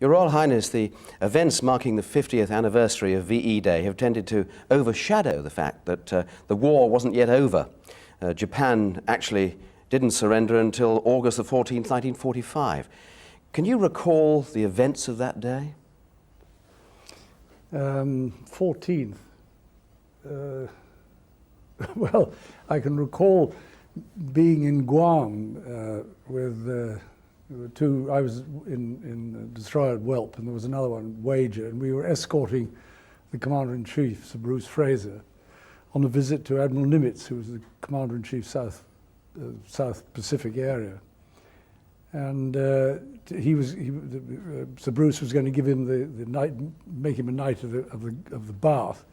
Your Royal Highness, the events marking the 50th anniversary of VE Day have tended to overshadow the fact that the war wasn't yet over. Japan actually didn't surrender until August the 14th, 1945. Can you recall the events of that day? 14th. Well, I can recall being in Guam with two. I was in the destroyer at Welp, and there was another one, Wager, and we were escorting the Commander-in-Chief, Sir Bruce Fraser, on a visit to Admiral Nimitz, who was the Commander-in-Chief South Pacific area. And Sir Bruce was going to give him the night, make him a knight of the Bath.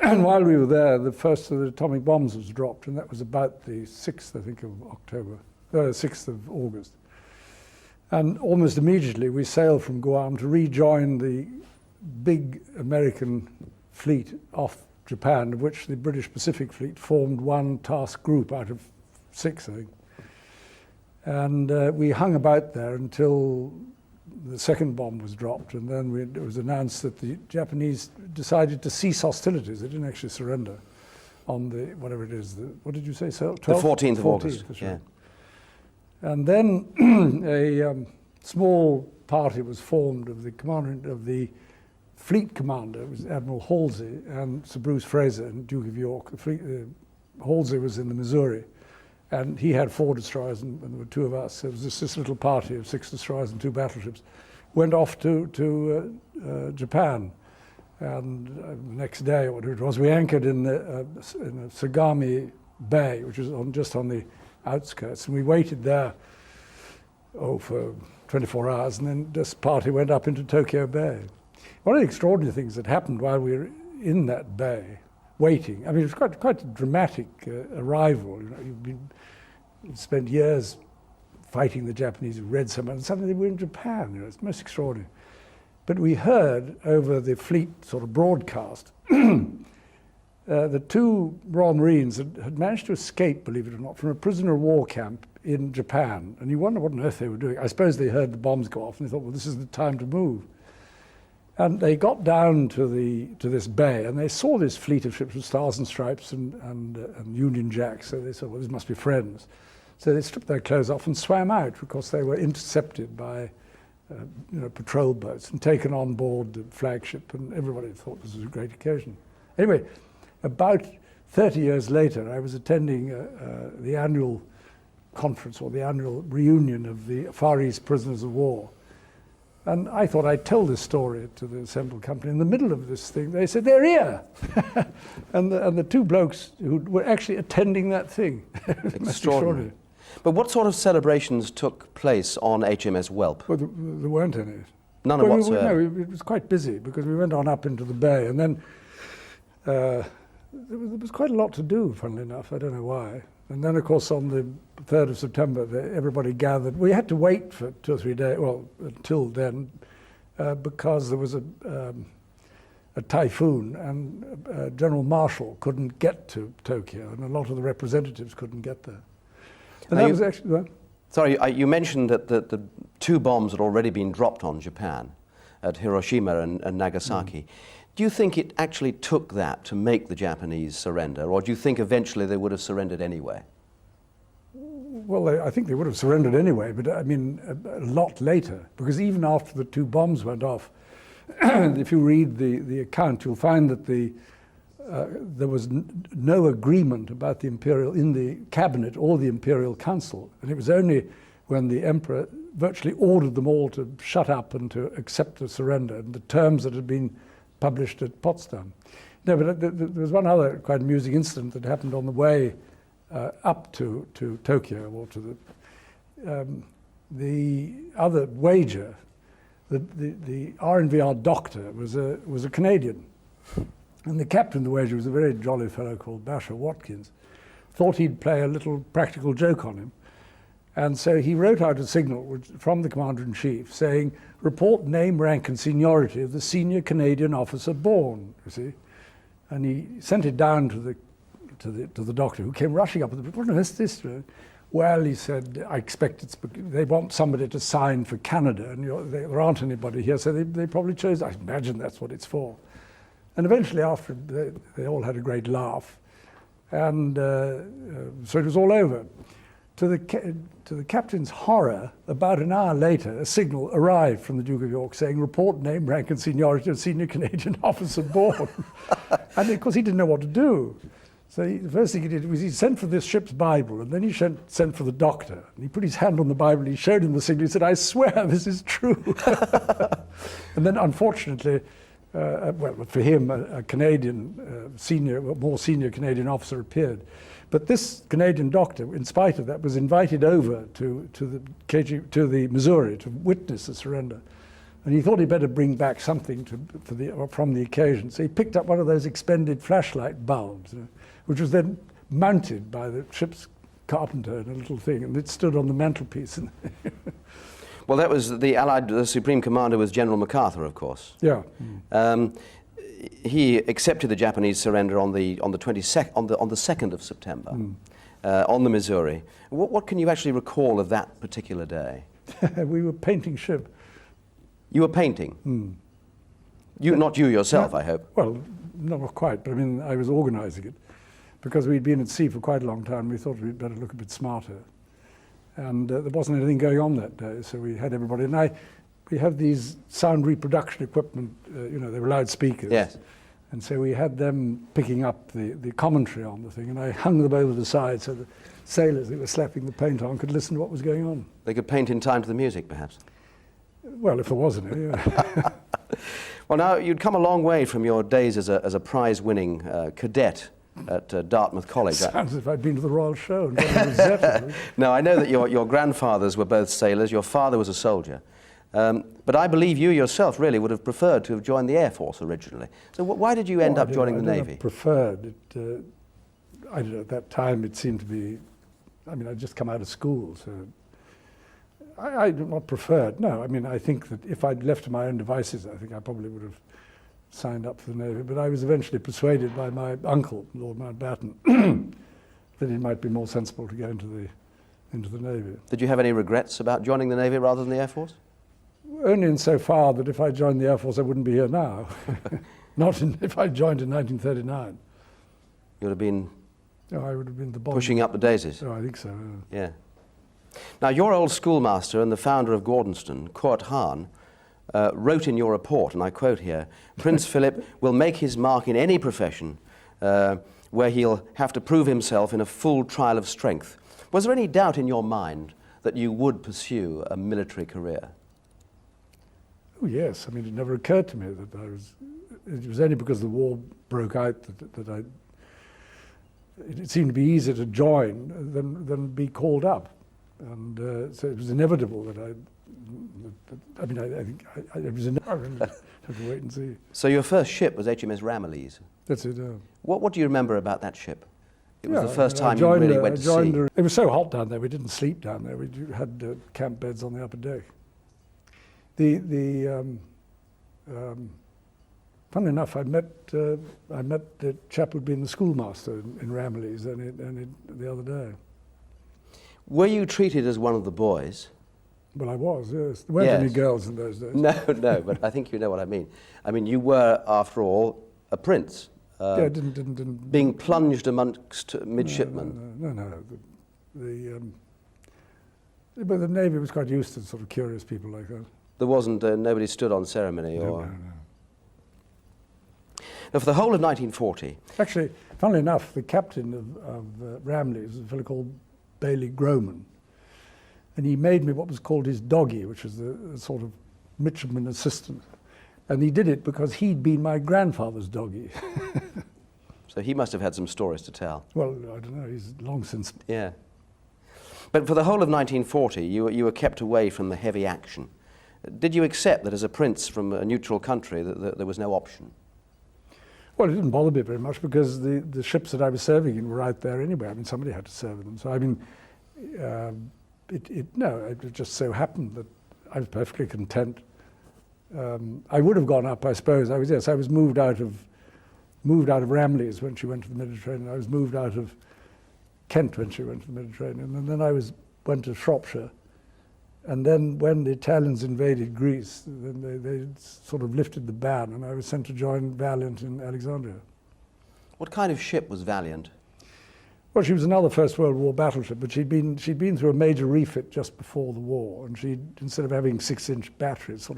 And while we were there, the first of the atomic bombs was dropped, and that was about the 6th, I think, of October, 6th of August. And almost immediately we sailed from Guam to rejoin the big American fleet off Japan, of which the British Pacific Fleet formed one task group out of 6, I think. And we hung about there until the second bomb was dropped, and then it was announced that the Japanese decided to cease hostilities. They didn't actually surrender on the, whatever it is, what did you say, so? The 14th of August, that's right. yeah. And then a small party was formed of the commander of the fleet commander, it was Admiral Halsey, and Sir Bruce Fraser and Duke of York. Halsey was in the Missouri, and he had 4 destroyers, and there were 2 of us. It was this little party of 6 destroyers and 2 battleships. Went off to Japan, and the next day, or whatever it was, we anchored in Sagami Bay, which was just on the outskirts, and we waited there for 24 hours, and then this party went up into Tokyo Bay. One of the extraordinary things that happened while we were in that bay, waiting, I mean, it was quite a dramatic arrival. You know, you'd spent years fighting the Japanese who read so much, and suddenly they were in Japan. You know, it's most extraordinary. But we heard over the fleet sort of broadcast the 2 Royal Marines had managed to escape, believe it or not, from a prisoner of war camp in Japan. And you wonder what on earth they were doing. I suppose they heard the bombs go off and they thought, well, this is the time to move. And they got down to this bay, and they saw this fleet of ships with stars and stripes and Union Jacks. So they thought, well, this must be friends. So they stripped their clothes off and swam out because they were intercepted by patrol boats and taken on board the flagship, and everybody thought this was a great occasion. Anyway, about 30 years later, I was attending the annual conference or the annual reunion of the Far East prisoners of war. And I thought I'd tell this story to the assembled company. In the middle of this thing, they said, they're here. and the 2 blokes who were actually attending that thing. Extraordinary. But what sort of celebrations took place on HMS Welp? Well, there weren't any. None whatsoever? No, it was quite busy because we went on up into the bay, and then there was quite a lot to do, funnily enough. I don't know why. And then, of course, on the 3rd of September, everybody gathered. We had to wait for 2 or 3 days, well, until then, because there was a typhoon, and General Marshall couldn't get to Tokyo, and a lot of the representatives couldn't get there. And that was actually... Well, sorry, you mentioned that the 2 bombs had already been dropped on Japan at Hiroshima and Nagasaki. Do you think it actually took that to make the Japanese surrender, or do you think eventually they would have surrendered anyway? Well, I think they would have surrendered anyway, but I mean, a lot later, because even after the 2 bombs went off, if you read the account, you'll find that there was no agreement about the imperial in the cabinet or the imperial council, and it was only when the emperor virtually ordered them all to shut up and to accept the surrender and the terms that had been published at Potsdam. No, but there was one other quite amusing incident that happened on the way up to Tokyo, or to the other Wager. The RNVR doctor was a Canadian, and the captain of the Wager was a very jolly fellow called Basher Watkins. Thought he'd play a little practical joke on him. And so he wrote out a signal from the Commander-in-Chief saying, report name, rank and seniority of the senior Canadian officer born, you see. And he sent it down to the doctor, who came rushing up with the, what on earth is this? Well, he said, I expect they want somebody to sign for Canada, and there aren't anybody here, so they probably chose, I imagine that's what it's for. And eventually, after they all had a great laugh, and so it was all over. To the captain's horror, about an hour later, a signal arrived from the Duke of York saying, report name, rank and seniority of senior Canadian officer aboard. And of course he didn't know what to do. So the first thing he did was he sent for this ship's Bible, and then he sent for the doctor. And he put his hand on the Bible, he showed him the signal, he said, I swear this is true. And then unfortunately, well, for him, a Canadian more senior Canadian officer appeared. But this Canadian doctor, in spite of that, was invited over to the Missouri to witness the surrender. And he thought he'd better bring back something from the occasion. So he picked up one of those expended flashlight bulbs, which was then mounted by the ship's carpenter in a little thing, and it stood on the mantelpiece. Well, that was the Supreme Commander was General MacArthur, of course. Yeah. He accepted the Japanese surrender on the 2nd of September, on the Missouri. What can you actually recall of that particular day? We were painting ship. You were painting? Not you yourself, I hope. Well, not quite, but I mean, I was organising it. Because we'd been at sea for quite a long time, we thought we'd better look a bit smarter. And there wasn't anything going on that day, so we had everybody. And we have these sound reproduction equipment, they were loudspeakers. Yes. And so we had them picking up the commentary on the thing, and I hung them over the side so the sailors that were slapping the paint on could listen to what was going on. They could paint in time to the music, perhaps? Well, if there was any, yeah. Well, now, you'd come a long way from your days as a prize-winning cadet at Dartmouth College. Sounds as if I'd been to the Royal Show and got a Rosetta. No, I know that your grandfathers were both sailors, your father was a soldier. But I believe you yourself really would have preferred to have joined the Air Force originally. So why did you end up joining the Navy? I preferred it. I don't know, at that time it seemed to be, I mean, I'd just come out of school, so I not preferred. No, I mean, I think that if I'd left to my own devices, I think I probably would have signed up for the Navy. But I was eventually persuaded by my uncle, Lord Mountbatten, that it might be more sensible to go into the Navy. Did you have any regrets about joining the Navy rather than the Air Force? Only insofar that if I joined the Air Force, I wouldn't be here now. Not if I joined in 1939. You would have been I would have been the bomb. Pushing up the daisies. Oh, I think so. Yeah. Now, your old schoolmaster and the founder of Gordonston, Kurt Hahn, wrote in your report, and I quote here, Prince Philip will make his mark in any profession where he'll have to prove himself in a full trial of strength. Was there any doubt in your mind that you would pursue a military career? Oh, yes. I mean, it never occurred to me that it was only because the war broke out that it seemed to be easier to join than be called up. And so it was inevitable that I think it was inevitable. Have to wait and see. So your first ship was HMS Ramillies. That's it. What do you remember about that ship? It was the first time you really went to sea. It was so hot down there, we didn't sleep down there. We had camp beds on the upper deck. Funnily enough, I met the chap who'd been the schoolmaster in Ramillies the other day. Were you treated as one of the boys? Well, I was, yes. There weren't any girls in those days. No, but I think you know what I mean. I mean, you were, after all, a prince. Yeah, didn't being plunged amongst midshipmen. No. But the Navy was quite used to sort of curious people like that. There wasn't, nobody stood on ceremony or... No. Now, for the whole of 1940... Actually, funnily enough, the captain of Ramillies was a fellow called Bailey Groman. And he made me what was called his doggy, which was a sort of midshipman assistant. And he did it because he'd been my grandfather's doggy. So he must have had some stories to tell. Well, I don't know, he's long since... Yeah. But for the whole of 1940, you were kept away from the heavy action. Did you accept that as a prince from a neutral country that there was no option? Well, it didn't bother me very much because the ships that I was serving in were out there anyway. I mean, somebody had to serve them. So, I mean, it just so happened that I was perfectly content. I would have gone up, I suppose. I was moved out of Ramillies when she went to the Mediterranean. I was moved out of Kent when she went to the Mediterranean, and then I went to Shropshire. And then when the Italians invaded Greece, then they sort of lifted the ban, and I was sent to join Valiant in Alexandria. What kind of ship was Valiant? Well, she was another First World War battleship, but she'd been through a major refit just before the war, and instead of having 6-inch batteries,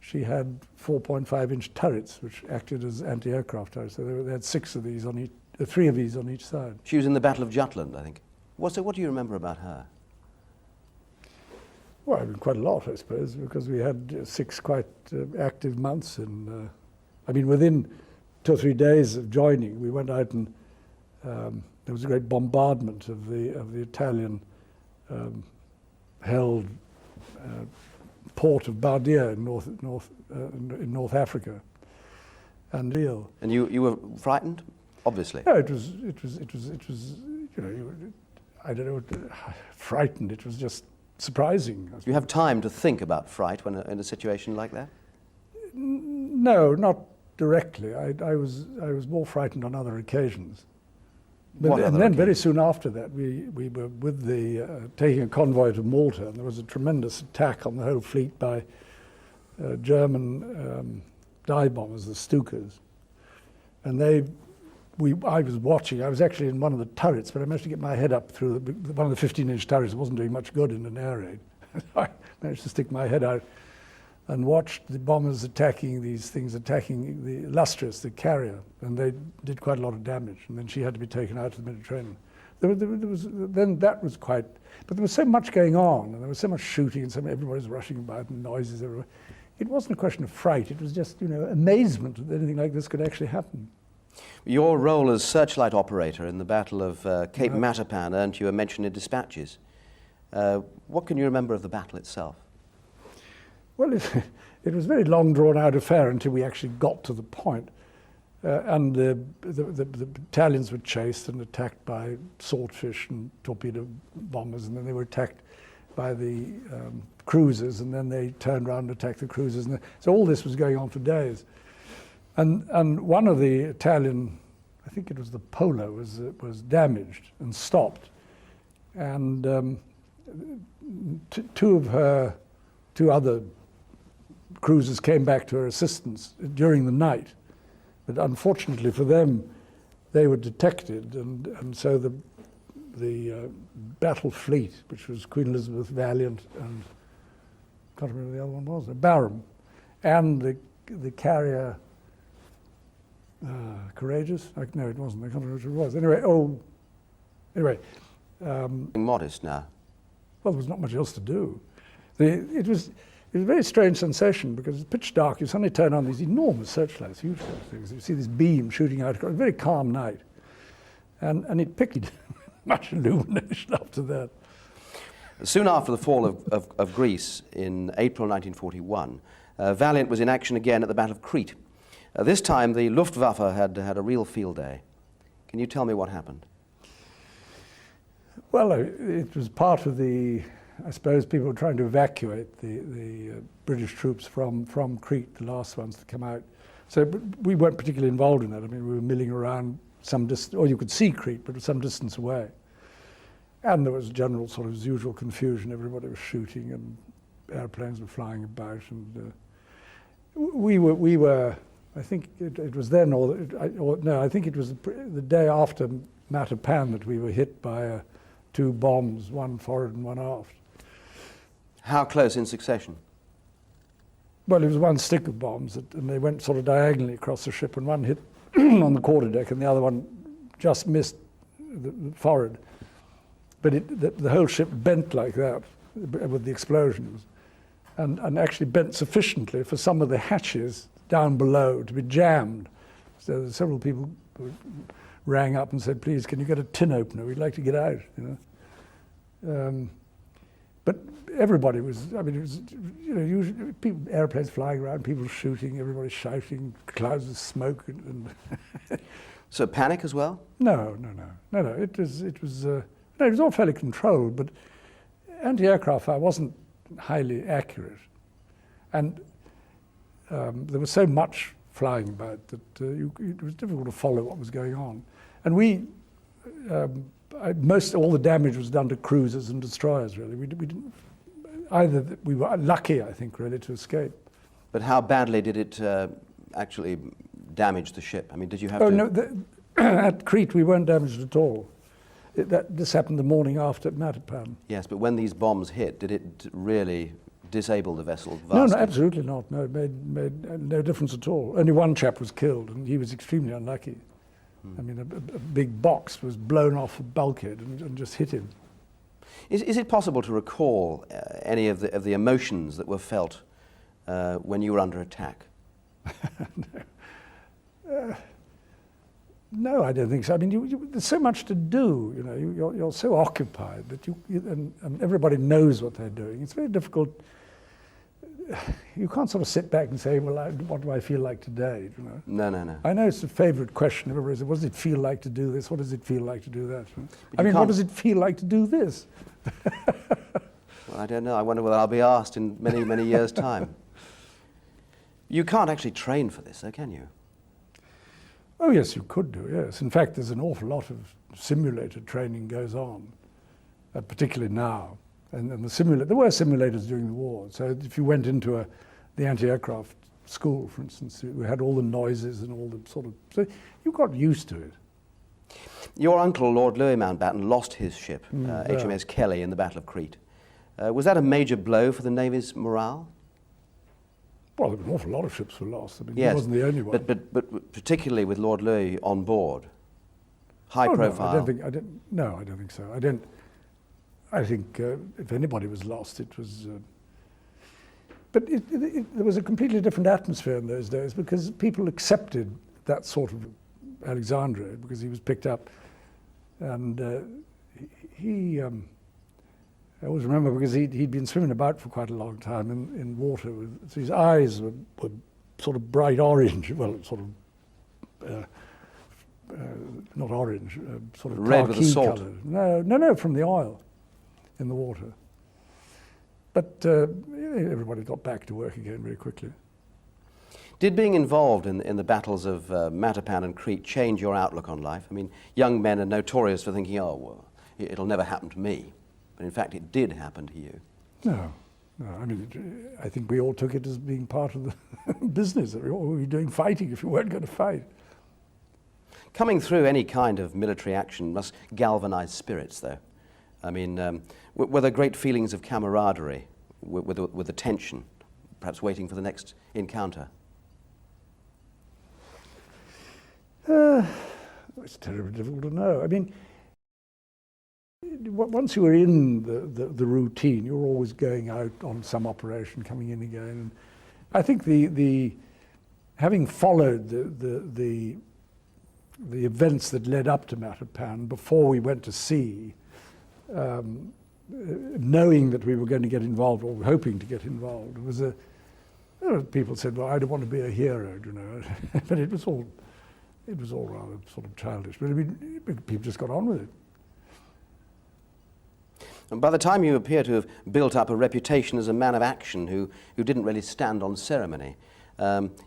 she had 4.5-inch turrets, which acted as anti-aircraft turrets. So they had 3 of these on each side. She was in the Battle of Jutland, I think. What do you remember about her? Well, I mean, quite a lot, I suppose, because we had 6 quite active months. And within 2 or 3 days of joining, we went out and there was a great bombardment of the Italian held port of Bardia in North Africa, and real. And you were frightened, obviously. No, it was I don't know, frightened. It was just surprising. Do you have time to think about fright when in a situation like that? No, not directly. I was more frightened on other occasions. And then very soon after that, we were with taking a convoy to Malta, and there was a tremendous attack on the whole fleet by German dive bombers, the Stukas. And I was watching. I was actually in one of the turrets, but I managed to get my head up through one of the 15-inch turrets. It wasn't doing much good in an air raid. I managed to stick my head out and watched the bombers attacking these things, attacking the Illustrious, the carrier, and they did quite a lot of damage. And then she had to be taken out to the Mediterranean. Then that was quite, but there was so much going on, and there was so much shooting, and everybody was rushing about, and noises everywhere. It wasn't a question of fright. It was just, amazement that anything like this could actually happen. Your role as searchlight operator in the Battle of Cape Matapan earned you a mention in dispatches. What can you remember of the battle itself? Well, it was a very long drawn-out affair until we actually got to the point. And the Italians were chased and attacked by swordfish and torpedo bombers, and then they were attacked by the cruisers, and then they turned around and attacked the cruisers. So all this was going on for days. And one of the Italian, I think it was the Polo, was damaged and stopped. And two other cruisers came back to her assistance during the night. But unfortunately for them, they were detected, and so the battle fleet, which was Queen Elizabeth, Valiant, and I can't remember the other one was, Barham, and the carrier Courageous? No, it wasn't. I can't remember which it was. Anyway. Modest now. Well, there was not much else to do. It was a very strange sensation because it's pitch dark. You suddenly turn on these enormous searchlights, huge things. You see this beam shooting out. It was a very calm night. And it picked much illumination after that. Soon after the fall of Greece in April 1941, Valiant was in action again at the Battle of Crete. This time the Luftwaffe had a real field day. Can you tell me what happened? Well, it was part of I suppose people were trying to evacuate the British troops from Crete, the last ones to come out. So we weren't particularly involved in that. I mean, we were milling around some distance, or you could see Crete, but some distance away. And there was general sort of usual confusion. Everybody was shooting and airplanes were flying about. And we were, I think it was then, I think it was the day after Matapan that we were hit by 2 bombs, one forward and one aft. How close in succession? Well, it was one stick of bombs, and they went sort of diagonally across the ship, and one hit on the quarterdeck, and the other one just missed the forward. But the whole ship bent like that with the explosions, and actually bent sufficiently for some of the hatches down below to be jammed. So several people rang up and said, "Please, can you get a tin opener? We'd like to get out." But everybody was, I mean, it was, usually airplanes flying around, people shooting, everybody shouting, clouds of smoke. And So panic as well? No. It was all fairly controlled, but anti-aircraft fire wasn't highly accurate. And there was so much flying about that it was difficult to follow what was going on. And we all the damage was done to cruisers and destroyers, really. We didn't, we were lucky, I think, really, to escape. But how badly did it actually damage the ship? I mean, did you have to... No, at Crete we weren't damaged at all. This happened the morning after Matapan. Yes, but when these bombs hit, did it really disable the vessel vastly? No, absolutely not. No, it made no difference at all. Only one chap was killed, and he was extremely unlucky. I mean, a big box was blown off a bulkhead and just hit him. Is it possible to recall any of the emotions that were felt when you were under attack? No, I don't think so. I mean, there's so much to do. You know, you're so occupied that and everybody knows what they're doing. It's very difficult. You can't sort of sit back and say, well, what do I feel like today? You know? No. I know it's a favourite question. Everybody says, what does it feel like to do this? What does it feel like to do that? I mean, what does it feel like to do this? Well, I don't know. I wonder whether I'll be asked in many, many years' time. You can't actually train for this, though, can you? Oh, yes, you could do, yes. In fact, there's an awful lot of simulator training goes on, particularly now. And there were simulators during the war. So if you went into the anti-aircraft school, for instance, we had all the noises and all the sort of... So you got used to it. Your uncle, Lord Louis Mountbatten, lost his ship, HMS Kelly, in the Battle of Crete. Was that a major blow for the Navy's morale? Well, an awful lot of ships were lost. I mean, yes, he wasn't the only one. But particularly with Lord Louis on board, high profile. No, I don't think so. I think if anybody was lost, it was... But there was a completely different atmosphere in those days because people accepted that sort of Alexandria because he was picked up. And I always remember because he'd been swimming about for quite a long time in water. So his eyes were sort of bright orange, well, sort of, not orange, sort of red with the salt. Colour. No, from the oil in the water. But everybody got back to work again very quickly. Did being involved in the battles of Matapan and Crete change your outlook on life? I mean, young men are notorious for thinking, oh, well, it'll never happen to me. But in fact, it did happen to you. No. I mean, I think we all took it as being part of the business. We were doing fighting if you weren't going to fight. Coming through any kind of military action must galvanize spirits, though. I mean, were there great feelings of camaraderie with the tension, perhaps waiting for the next encounter? It's terribly difficult to know. I mean, once you were in the routine, you were always going out on some operation, coming in again. And I think having followed the events that led up to Matapan before we went to sea, knowing that we were going to get involved or hoping to get involved, people said, "Well, I don't want to be a hero," you know, but it was all rather sort of childish. But I mean, people just got on with it. And by the time you appear to have built up a reputation as a man of action who didn't really stand on ceremony,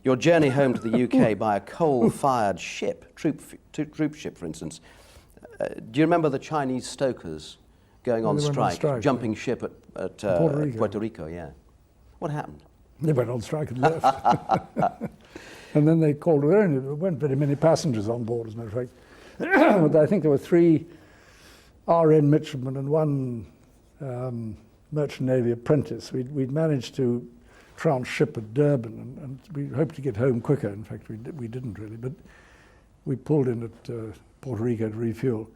your journey home to the UK by a coal-fired ship, troop ship, for instance, do you remember the Chinese stokers going on strike, jumping ship at Puerto Rico? Yeah. What happened? They went on strike and left. And then they called, there weren't very many passengers on board, as a matter of fact. I think there were 3 RN midshipmen and 1 Merchant Navy apprentice. We'd managed to transship at Durban, and we hoped to get home quicker. In fact, we didn't really, but we pulled in at Puerto Rico to refuel.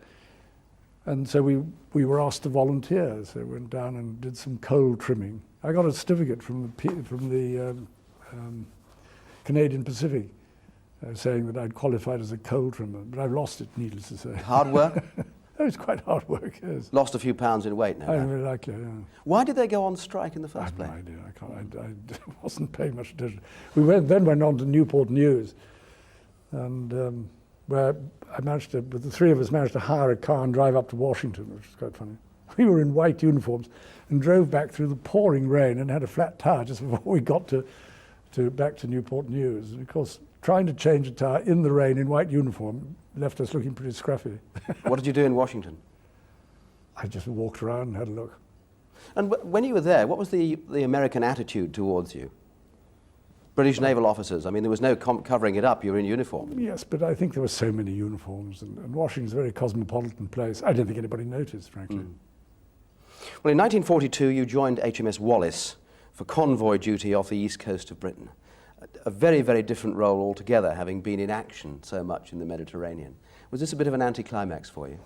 And so we were asked to volunteer, so we went down and did some coal trimming. I got a certificate from the Canadian Pacific saying that I'd qualified as a coal trimmer, but I've lost it, needless to say. Hard work? It was quite hard work, yes. Lost a few pounds in weight now. Very likely, yeah. Why did they go on strike in the first place? I have no idea. I wasn't paying much attention. We then went on to Newport News, and where the 3 of us managed to hire a car and drive up to Washington, which was quite funny. We were in white uniforms and drove back through the pouring rain and had a flat tire just before we got back to Newport News. And of course, trying to change a tire in the rain in white uniform left us looking pretty scruffy. What did you do in Washington? I just walked around and had a look. And when you were there, what was the American attitude towards you? British naval officers, I mean, there was no covering it up, you were in uniform. Yes, but I think there were so many uniforms, and Washington's a very cosmopolitan place. I don't think anybody noticed, frankly. Well, in 1942, you joined HMS Wallis for convoy duty off the east coast of Britain. A very, very different role altogether, having been in action so much in the Mediterranean. Was this a bit of an anticlimax for you?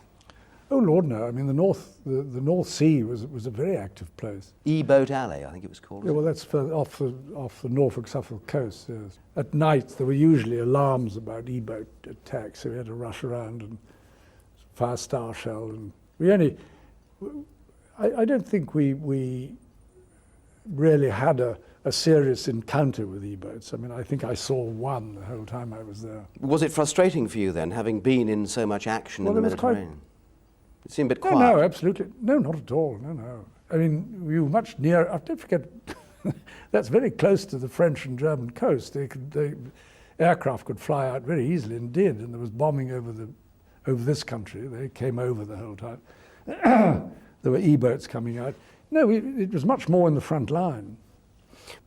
Oh Lord, no! I mean, the North Sea was a very active place. E-Boat Alley, I think it was called. Yeah, well, that's off the Norfolk-Suffolk coast. Yes. At night, there were usually alarms about E-boat attacks, so we had to rush around and fire star shell, and we only. I don't think we really had a serious encounter with E-boats. I mean, I think I saw one the whole time I was there. Was it frustrating for you then, having been in so much action in the Mediterranean? It seemed a bit quiet. No, absolutely. No, not at all. No. I mean, we were much nearer. Don't forget, that's very close to the French and German coast. Aircraft could fly out very easily, and did. And there was bombing over this country. They came over the whole time. There were E-boats coming out. No, it was much more in the front line.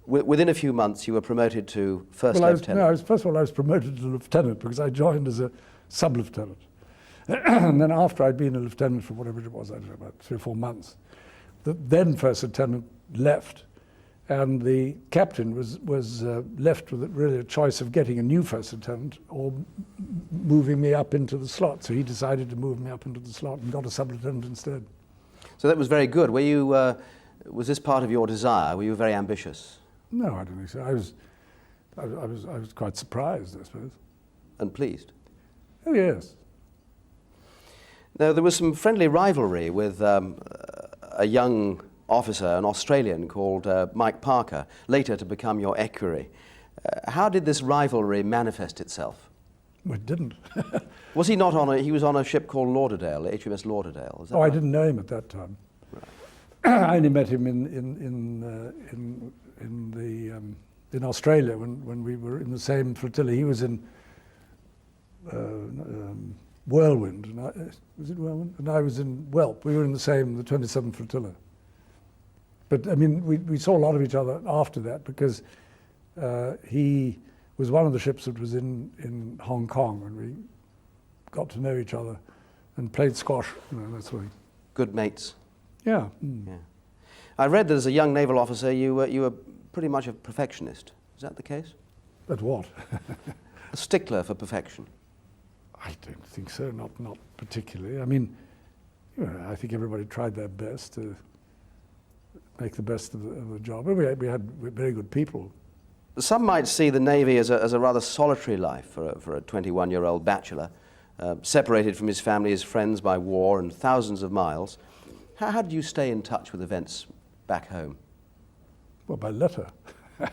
Within a few months, you were promoted to first lieutenant. First of all, I was promoted to lieutenant because I joined as a sub-lieutenant. And then after I'd been a lieutenant for whatever it was, I don't know, about 3 or 4 months, the then first lieutenant left, and the captain was left with really a choice of getting a new first lieutenant or moving me up into the slot. So he decided to move me up into the slot and got a sub-lieutenant instead. So that was very good. Were you, was this part of your desire? Were you very ambitious? No, I don't think so. I was quite surprised, I suppose. And pleased? Oh, yes. Now, there was some friendly rivalry with a young officer, an Australian called Mike Parker, later to become your equerry. How did this rivalry manifest itself? Well, it didn't. Was he not on he was on a ship called Lauderdale, HMS Lauderdale? Is that right? right? I didn't know him at that time. Right. I only met him in Australia when we were in the same flotilla. He was in Whirlwind, and was it Whirlwind? And I was in Whelp. We were in the 27th flotilla. But I mean, we saw a lot of each other after that because he was one of the ships that was in Hong Kong, and we got to know each other and played squash. That sort of. Good mates. Yeah. Yeah. I read that as a young naval officer, you were pretty much a perfectionist. Is that the case? At what? A stickler for perfection. I don't think so. Not particularly. I mean, I think everybody tried their best to make the best of the job. We had very good people. Some might see the Navy as a rather solitary life for a 21-year-old bachelor, separated from his family, his friends by war and thousands of miles. How did you stay in touch with events back home? Well, by letter. I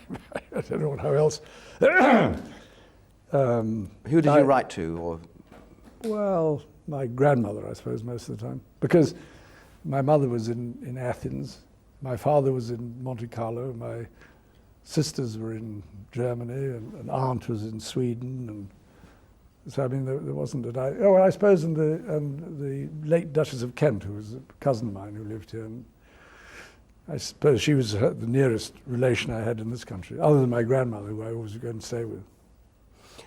don't know how else. Who did you write to? Or? Well, my grandmother, I suppose, most of the time. Because my mother was in Athens, my father was in Monte Carlo, my sisters were in Germany, and an aunt was in Sweden, and so I mean there wasn't I suppose in the late Duchess of Kent, who was a cousin of mine who lived here, and I suppose she was the nearest relation I had in this country, other than my grandmother, who I always go and stay with.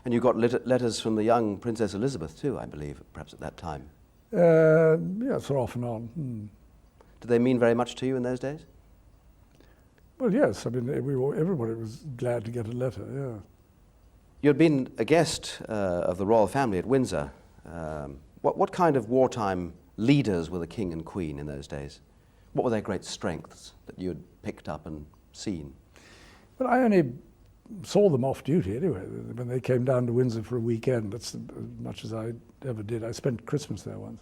And you got letters from the young Princess Elizabeth too, I believe, perhaps at that time. Yeah, sort of off and on. Did they mean very much to you in those days? Well, yes. I mean, everybody was glad to get a letter. Yeah. You had been a guest of the royal family at Windsor. What kind of wartime leaders were the King and Queen in those days? What were their great strengths that you had picked up and seen? Well, I only saw them off duty anyway. When they came down to Windsor for a weekend, that's as much as I ever did. I spent Christmas there once.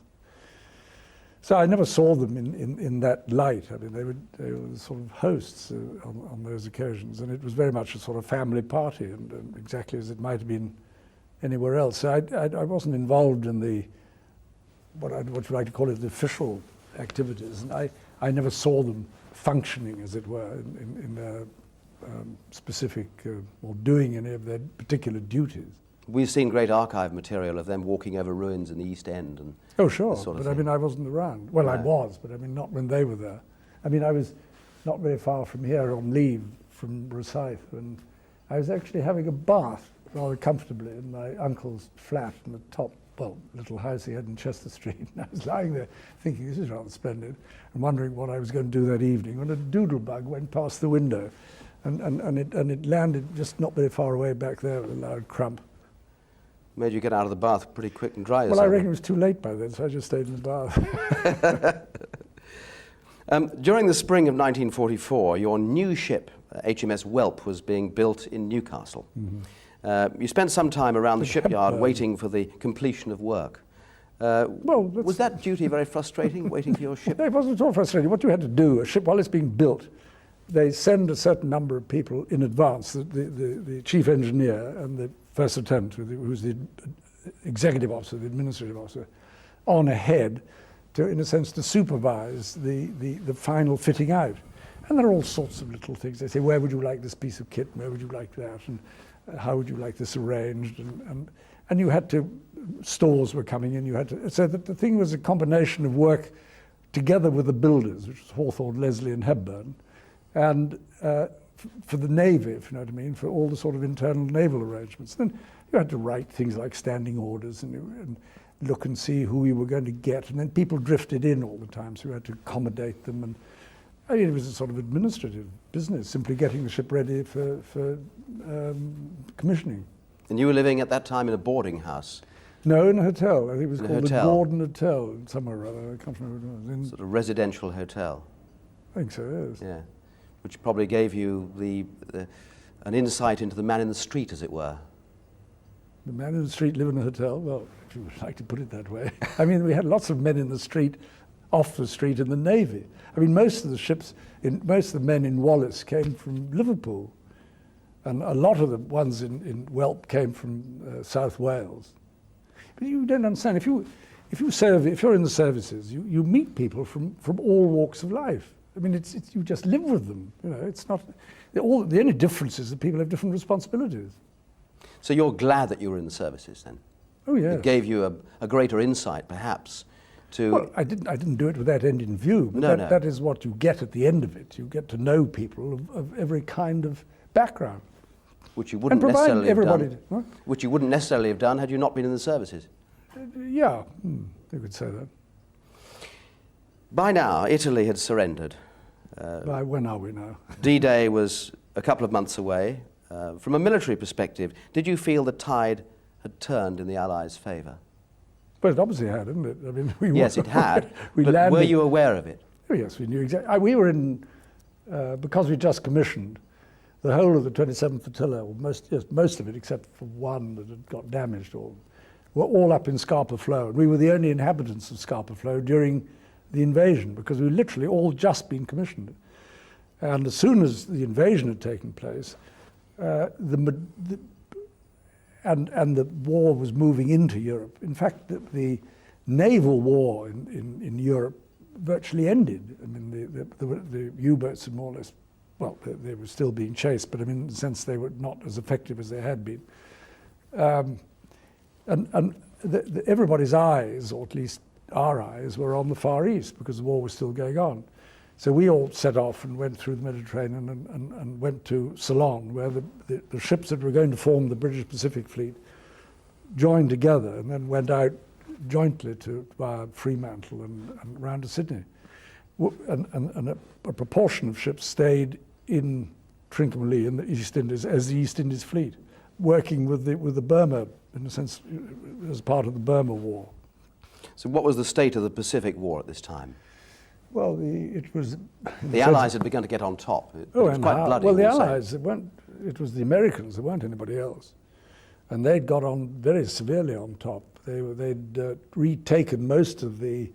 So I never saw them in that light. I mean, they were sort of hosts on those occasions, and it was very much a sort of family party, and exactly as it might have been anywhere else. So I wasn't involved in the what you like to call it, the official activities, and I never saw them functioning, as it were, in their specific or doing any of their particular duties. We've seen great archive material of them walking over ruins in the East End. And Oh, sure, this sort of but I thing. mean, I wasn't around. Well, I No. was, but I mean, not when they were there. I mean, I was not very far from here on leave from Rosyth, and I was actually having a bath rather comfortably in my uncle's flat in the top, well, little house he had in Chester Street. And I was lying there thinking, this is rather splendid, and wondering what I was going to do that evening, when a doodlebug went past the window, and it landed just not very far away back there with a loud crump. Made you get out of the bath pretty quick and dry Well, yourself. I reckon it was too late by then, so I just stayed in the bath. During the spring of 1944, your new ship, HMS Whelp, was being built in Newcastle. Mm-hmm. You spent some time around the shipyard Hepburn. waiting for the completion of work. Well, Was that duty very frustrating, waiting for your ship? No, it wasn't at all frustrating. What you had to do, a ship, while it's being built, they send a certain number of people in advance, the chief engineer and the first lieutenant, who's the executive officer, the administrative officer, on ahead to, in a sense, to supervise the final fitting out. And there are all sorts of little things. They say, where would you like this piece of kit? Where would you like that? And how would you like this arranged? And you had to, stores were coming in, you had to, so that the thing was a combination of work together with the builders, which was Hawthorne, Leslie and Hepburn, and for the Navy, if you know what I mean, for all the sort of internal naval arrangements. Then you had to write things like standing orders and look and see who you were going to get, and then people drifted in all the time, so you had to accommodate them. And I mean, it was a sort of administrative business, simply getting the ship ready for commissioning. And you were living at that time in a boarding house, No, in a hotel. I think it was In a called the hotel. Gordon Hotel, somewhere or other. I can't remember what it was. sort of residential hotel. I think so, yes. Yeah, which probably gave you an insight into the man in the street, as it were. The man in the street live in a hotel? Well, if you would like to put it that way. I mean, we had lots of men in the street, off the street in the Navy. I mean, most of the ships, most of the men in Wallace came from Liverpool. And a lot of the ones in Whelp came from South Wales. But you don't understand, if you're in the services, you meet people from all walks of life. I mean, you just live with them. You know, it's not, the only difference is that people have different responsibilities. So you're glad that you were in the services then? Oh, yeah. It gave you a greater insight, perhaps, to... Well, I didn't do it with that end in view, but No. that is what you get at the end of it. You get to know people of every kind of background. which you wouldn't and provide necessarily have everybody. done. What? Which you wouldn't necessarily have done had you not been in the services. Yeah, you could say that. By now, Italy had surrendered. By when are we now? D-Day was a couple of months away. From a military perspective, did you feel the tide had turned in the Allies' favour? Well, it obviously had, didn't it? I mean, Yes, it had. we but landed. were you aware of it? Oh, yes, we knew exactly. We were in, because we just commissioned, the whole of the 27th Flotilla, or most of it, except for one that had got damaged, were all up in Scapa Flow. And we were the only inhabitants of Scapa Flow during the invasion, because we were literally all just been commissioned. And as soon as the invasion had taken place, and the war was moving into Europe. In fact, the naval war in Europe virtually ended. I mean, the U-boats had more or less, well, they were still being chased, but I mean, in the sense they were not as effective as they had been. Everybody's eyes, or at least our eyes, were on the Far East because the war was still going on. So we all set off and went through the Mediterranean and went to Ceylon, where the ships that were going to form the British Pacific Fleet joined together and then went out jointly via Fremantle and round to Sydney. And a proportion of ships stayed in Trincomalee in the East Indies as the East Indies Fleet, working with the Burma, in a sense, as part of the Burma War. So what was the state of the Pacific War at this time? Well, it was... The Allies had begun to get on top. It was quite bloody. Well, the we'll say. Allies, it was the Americans, there weren't anybody else. And they'd got on very severely on top. They'd retaken most of the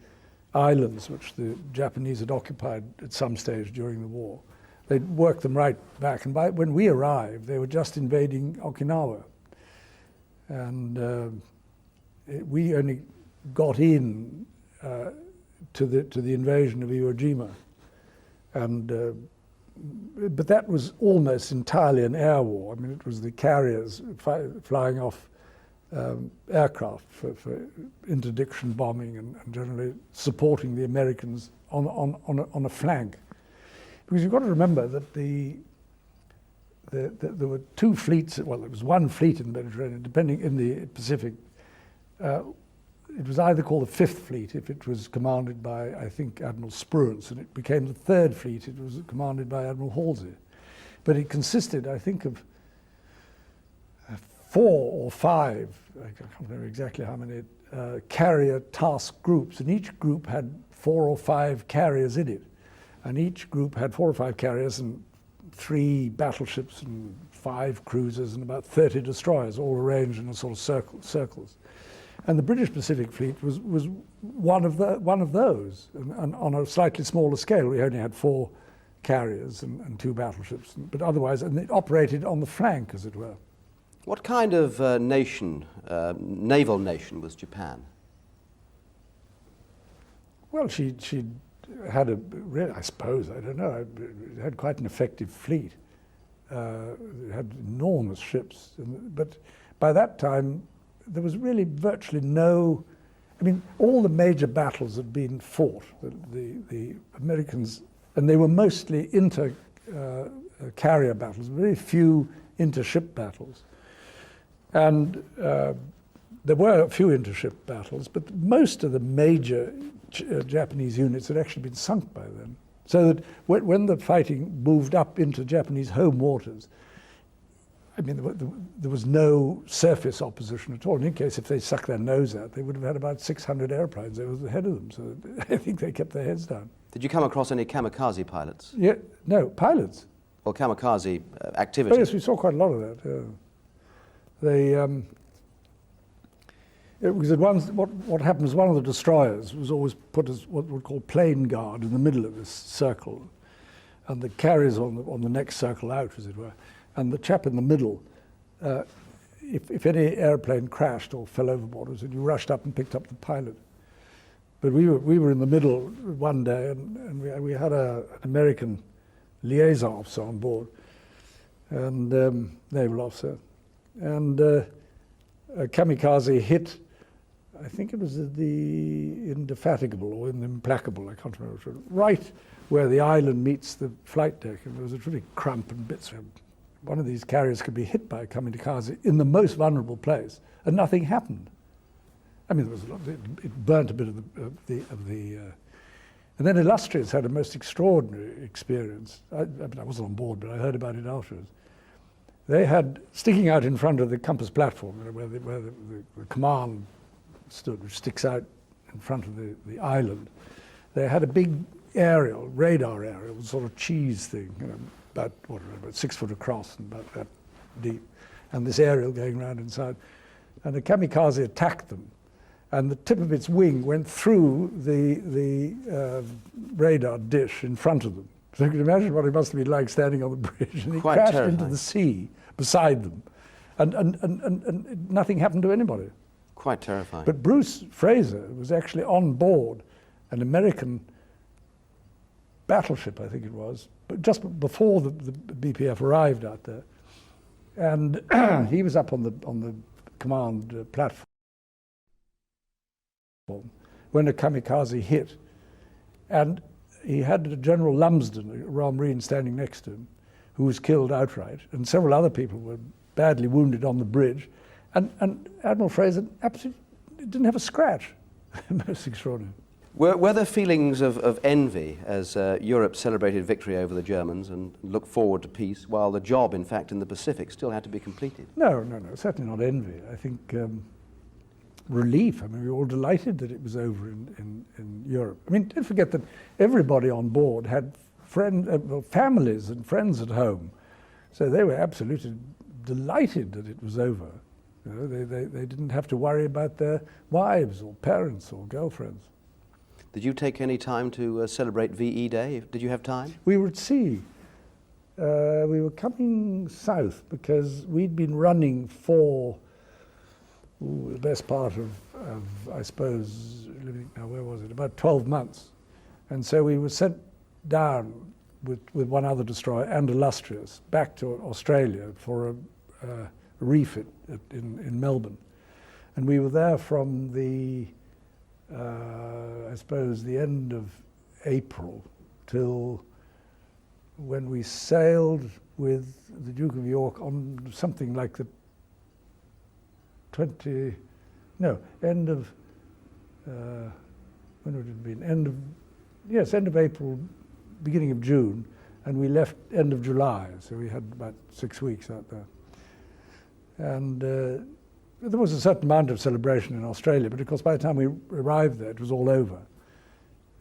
islands which the Japanese had occupied at some stage during the war. They'd worked them right back. And when we arrived, they were just invading Okinawa. And we only got in to the invasion of Iwo Jima, but that was almost entirely an air war. I mean, it was the carriers flying off aircraft for interdiction bombing and generally supporting the Americans on a flank. Because you've got to remember that there were two fleets, well, there was one fleet in the Mediterranean, depending in the Pacific. It was either called the Fifth Fleet if it was commanded by, I think, Admiral Spruance, and it became the Third Fleet. It was commanded by Admiral Halsey. But it consisted, I think, of 4 or 5, I can't remember exactly how many, carrier task groups, and each group had 4 or 5 carriers in it. And each group had 4 or 5 carriers and 3 battleships and 5 cruisers and about 30 destroyers, all arranged in a sort of circles. And the British Pacific Fleet was one of those. And on a slightly smaller scale, we only had 4 carriers and 2 battleships, but otherwise, and it operated on the flank, as it were. What kind of nation, naval nation, was Japan? Well, she had I suppose, I don't know, it had quite an effective fleet. It had enormous ships, but by that time, there was really virtually no, I mean, all the major battles had been fought. The Americans, and they were mostly inter-carrier battles, very few inter-ship battles. And there were a few inter-ship battles, but most of the major Japanese units had actually been sunk by then. So that when the fighting moved up into Japanese home waters, I mean, there was no surface opposition at all. In any case, if they sucked their nose out, they would have had about 600 airplanes over ahead of them. So I think they kept their heads down. Did you come across any kamikaze pilots? Yeah, no, pilots. Well, kamikaze activity. Oh, yes, we saw quite a lot of that. What happened was one of the destroyers was always put as what we call plane guard in the middle of this circle, and the carriers on the next circle out, as it were. And the chap in the middle, if any airplane crashed or fell overboard, you rushed up and picked up the pilot. But we were in the middle one day, and we had an American liaison officer on board, and naval officer, and a kamikaze hit. I think it was the Indefatigable or the Implacable, I can't remember, right where the island meets the flight deck, and there was a really crump and bits. One of these carriers could be hit by a kamikaze in the most vulnerable place, and nothing happened. I mean, there was a lot, it burnt a bit of the and then Illustrious had a most extraordinary experience. I mean, I wasn't on board, but I heard about it afterwards. They had, sticking out in front of the compass platform, where the command stood, which sticks out in front of the island, they had a big aerial, radar aerial, a sort of cheese thing, about 6 foot across and about that deep, and this aerial going around inside. And the kamikaze attacked them, and the tip of its wing went through the radar dish in front of them. So you can imagine what it must have been like standing on the bridge, and it Quite crashed terrifying. into the sea beside them, and nothing happened to anybody. Quite terrifying. But Bruce Fraser was actually on board an American battleship, I think it was, but just before the BPF arrived out there, and he was up on the command platform when a kamikaze hit, and he had General Lumsden, a Royal Marine, standing next to him, who was killed outright, and several other people were badly wounded on the bridge, and Admiral Fraser absolutely didn't have a scratch. Most extraordinary. Were there feelings of envy as Europe celebrated victory over the Germans and looked forward to peace, while the job, in fact, in the Pacific still had to be completed? No, certainly not envy. I think relief. I mean, we were all delighted that it was over in Europe. I mean, don't forget that everybody on board had families and friends at home, so they were absolutely delighted that it was over. You know, they didn't have to worry about their wives or parents or girlfriends. Did you take any time to celebrate VE Day? Did you have time? We were at sea. We were coming south because we'd been running for the best part of I suppose, now where was it, about 12 months. And so we were sent down with one other destroyer and Illustrious back to Australia for a refit in Melbourne. And we were there from the, I suppose, the end of April till when we sailed with the Duke of York on something like the end of, when would it have been? End of April, beginning of June, and we left end of July, so we had about 6 weeks out there. And there was a certain amount of celebration in Australia, but of course by the time we arrived there, it was all over.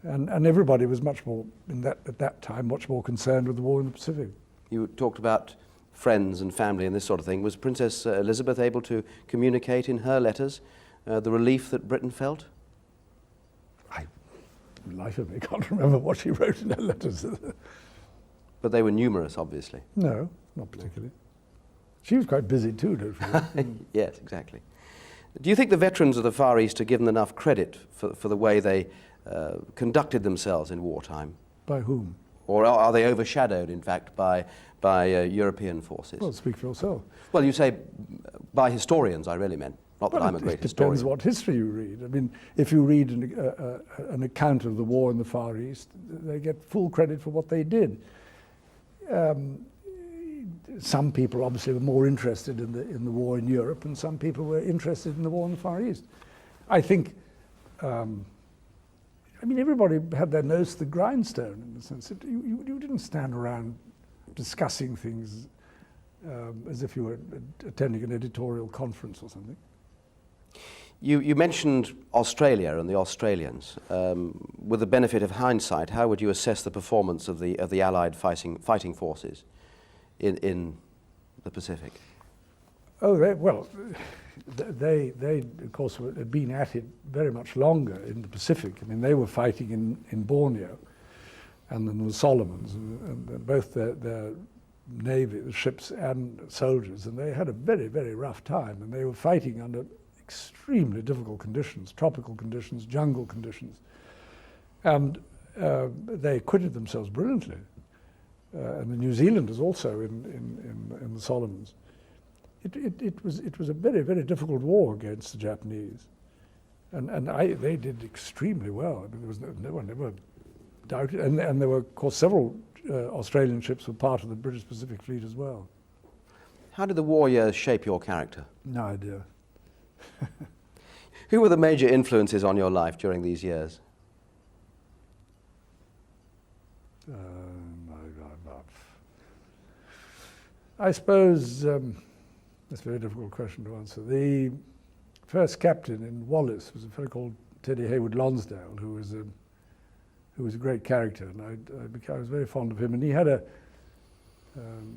And everybody was much more, at that time, much more concerned with the war in the Pacific. You talked about friends and family and this sort of thing. Was Princess Elizabeth able to communicate in her letters the relief that Britain felt? Life of me, I can't remember what she wrote in her letters. But they were numerous, obviously. No, not particularly. She was quite busy too, don't you think? Yes, exactly. Do you think the veterans of the Far East are given enough credit for the way they conducted themselves in wartime? By whom? Or are they overshadowed, in fact, by European forces? Well, speak for yourself. Well, you say by historians, I really meant. Not that I'm a great historian. It depends what history you read. I mean, if you read an account of the war in the Far East, they get full credit for what they did. Some people obviously were more interested in the war in Europe, and some people were interested in the war in the Far East. I think, I mean, everybody had their nose to the grindstone in the sense that you didn't stand around discussing things as if you were attending an editorial conference or something. You mentioned Australia and the Australians. With the benefit of hindsight, how would you assess the performance of the Allied fighting forces in the Pacific? Oh, they of course had been at it very much longer in the Pacific. I mean, they were fighting in Borneo and in the Solomons, and both their navy, the ships and soldiers, and they had a very, very rough time, and they were fighting under extremely difficult conditions, tropical conditions, jungle conditions, and they acquitted themselves brilliantly. And the New Zealanders also in the Solomons. It was a very, very difficult war against the Japanese, and they did extremely well. I mean, no one ever doubted, and there were of course several Australian ships were part of the British Pacific Fleet as well. How did the war years shape your character? No idea. Who were the major influences on your life during these years? I suppose that's a very difficult question to answer. The first captain in Wallis was a fellow called Teddy Hayward Lonsdale, who was a great character, and I was very fond of him. And he had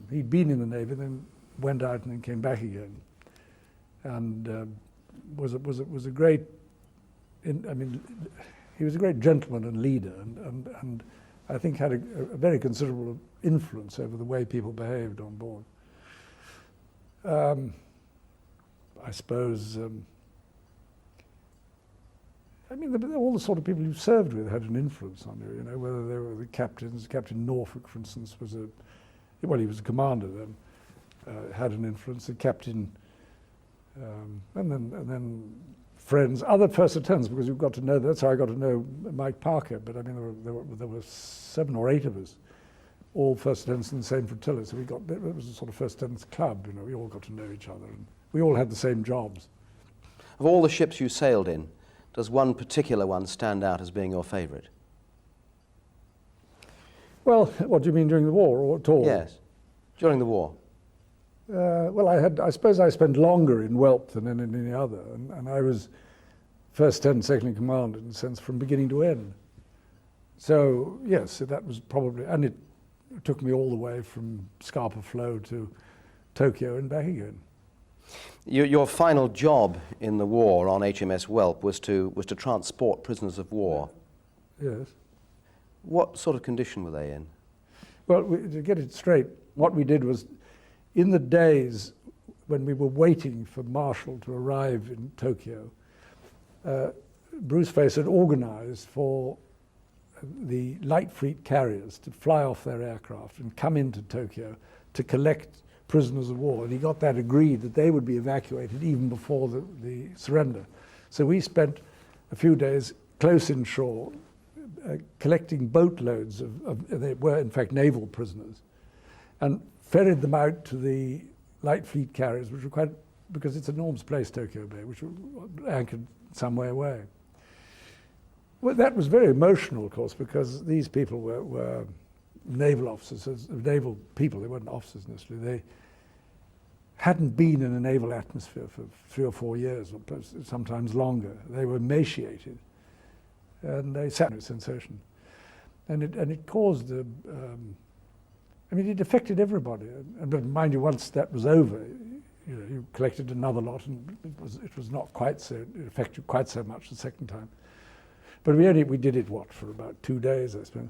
he'd been in the Navy, then went out and then came back again, and was a great. I mean, he was a great gentleman and leader, and I think had a very considerable influence over the way people behaved on board. I suppose, I mean, all the sort of people you served with had an influence on you, you know, whether they were the captains. Captain Norfolk, for instance, he was a commander then, had an influence. The captain, and then friends, other first lieutenants, because you've got to know, that's how I got to know Mike Parker, but I mean, there were 7 or 8 of us, all first lieutenants in the same flotilla, so it was a sort of first lieutenants club, you know, we all got to know each other, and we all had the same jobs. Of all the ships you sailed in, does one particular one stand out as being your favourite? Well, what do you mean during the war, or at all? Yes, during the war. Well, I suppose I spent longer in Whelp than in any other, and I was first lieutenant, second in command, in a sense, from beginning to end. So, yes, that was probably, and it took me all the way from Scapa Flow to Tokyo and back again. Your final job in the war on HMS Whelp was to transport prisoners of war. Yes. What sort of condition were they in? Well, to get it straight, what we did was, in the days when we were waiting for Marshall to arrive in Tokyo, Bruce Face had organized for the light fleet carriers to fly off their aircraft and come into Tokyo to collect prisoners of war, and he got that agreed that they would be evacuated even before the surrender. So we spent a few days close inshore collecting boatloads they were in fact naval prisoners, and ferried them out to the light fleet carriers, which were quite, because it's an enormous place, Tokyo Bay, which were anchored some way away. Well, that was very emotional, of course, because these people were naval officers, naval people. They weren't officers necessarily. They hadn't been in a naval atmosphere for 3 or 4 years, or sometimes longer. They were emaciated, and they sat in a sensation, and it caused a. I mean, it affected everybody. But mind you, once that was over, you know, you collected another lot, and it was not quite so. It affected quite so much the second time. But we did it for about 2 days, I suppose.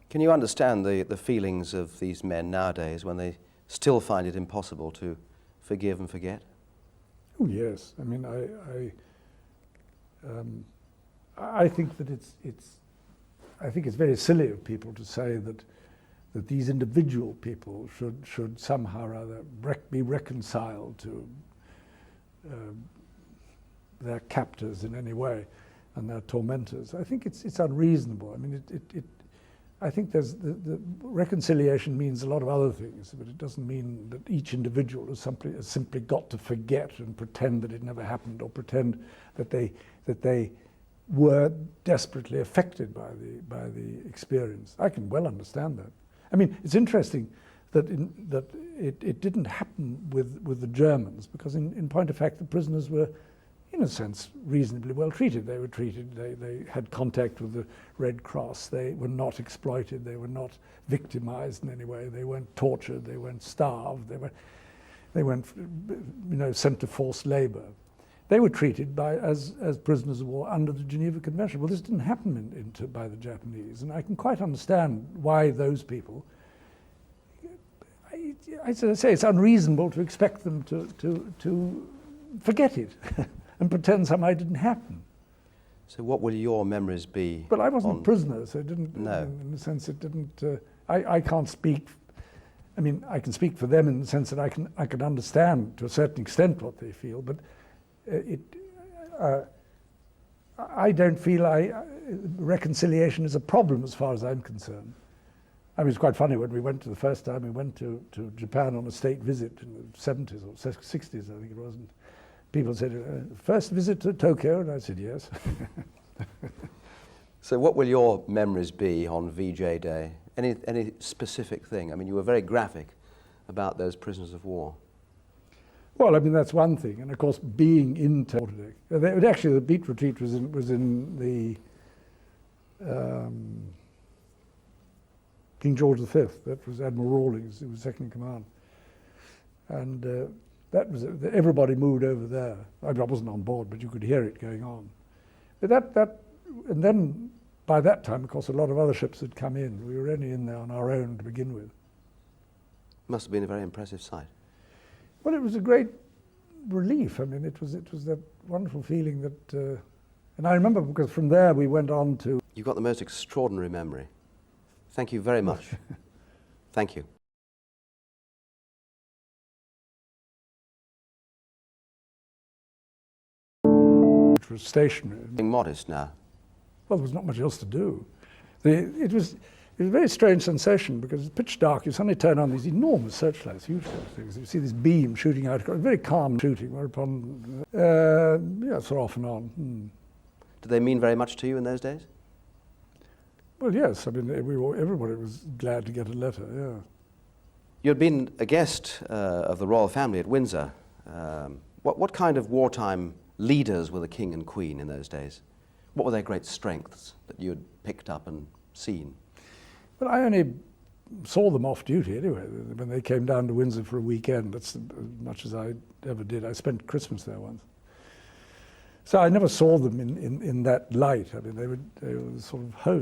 Can you understand the feelings of these men nowadays when they still find it impossible to forgive and forget? Oh yes, I mean, I think that I think it's very silly of people to say that these individual people should somehow or other be reconciled to their captors in any way and their tormentors. I think it's unreasonable. I mean, I think the reconciliation means a lot of other things, but it doesn't mean that each individual has simply got to forget and pretend that it never happened, or pretend that they were desperately affected by the experience. I can well understand that. I mean, it's interesting that it didn't happen with the Germans, because in point of fact the prisoners were, in a sense, reasonably well treated. They were treated, they had contact with the Red Cross, they were not exploited, they were not victimized in any way, they weren't tortured, they weren't starved, they weren't sent to forced labor. They were treated as prisoners of war under the Geneva Convention. Well, this didn't happen by the Japanese, and I can quite understand why those people, I say it's unreasonable to expect them to forget it and pretend somehow it didn't happen. So what will your memories be? But I wasn't a prisoner, so it didn't, no. In the sense it didn't, I can't speak, I mean, I can speak for them in the sense that I can understand to a certain extent what they feel, but I don't feel reconciliation is a problem as far as I'm concerned. I mean, it's quite funny, when we went the first time, we went to Japan on a state visit in the 70s or 60s, I think it was, and people said, first visit to Tokyo, and I said yes. So what will your memories be on VJ Day? Any specific thing? I mean, you were very graphic about those prisoners of war. Well, I mean, that's one thing, and of course, being in Tokyo. Actually, the beat retreat was in the King George V. That was Admiral Rawlings, who was second in command, and that was everybody moved over there. I wasn't on board, but you could hear it going on. But and then by that time, of course, a lot of other ships had come in. We were only in there on our own to begin with. Must have been a very impressive sight. Well, it was a great relief. I mean, it was that wonderful feeling that, and I remember because from there we went on to. You've got the most extraordinary memory. Thank you very much. Thank you. Which was stationary. Being modest now. Well, there was not much else to do. It was a very strange sensation, because it's pitch dark. You suddenly turn on these enormous searchlights, huge things. You see this beam shooting out, very calm shooting, whereupon, sort of off and on. Did they mean very much to you in those days? Well, yes. I mean, everybody was glad to get a letter, yeah. You had been a guest of the royal family at Windsor. What kind of wartime leaders were the King and Queen in those days? What were their great strengths that you had picked up and seen? Well, I only saw them off duty anyway. When they came down to Windsor for a weekend, that's as much as I ever did. I spent Christmas there once. So I never saw them in that light. I mean, they were sort of hosts.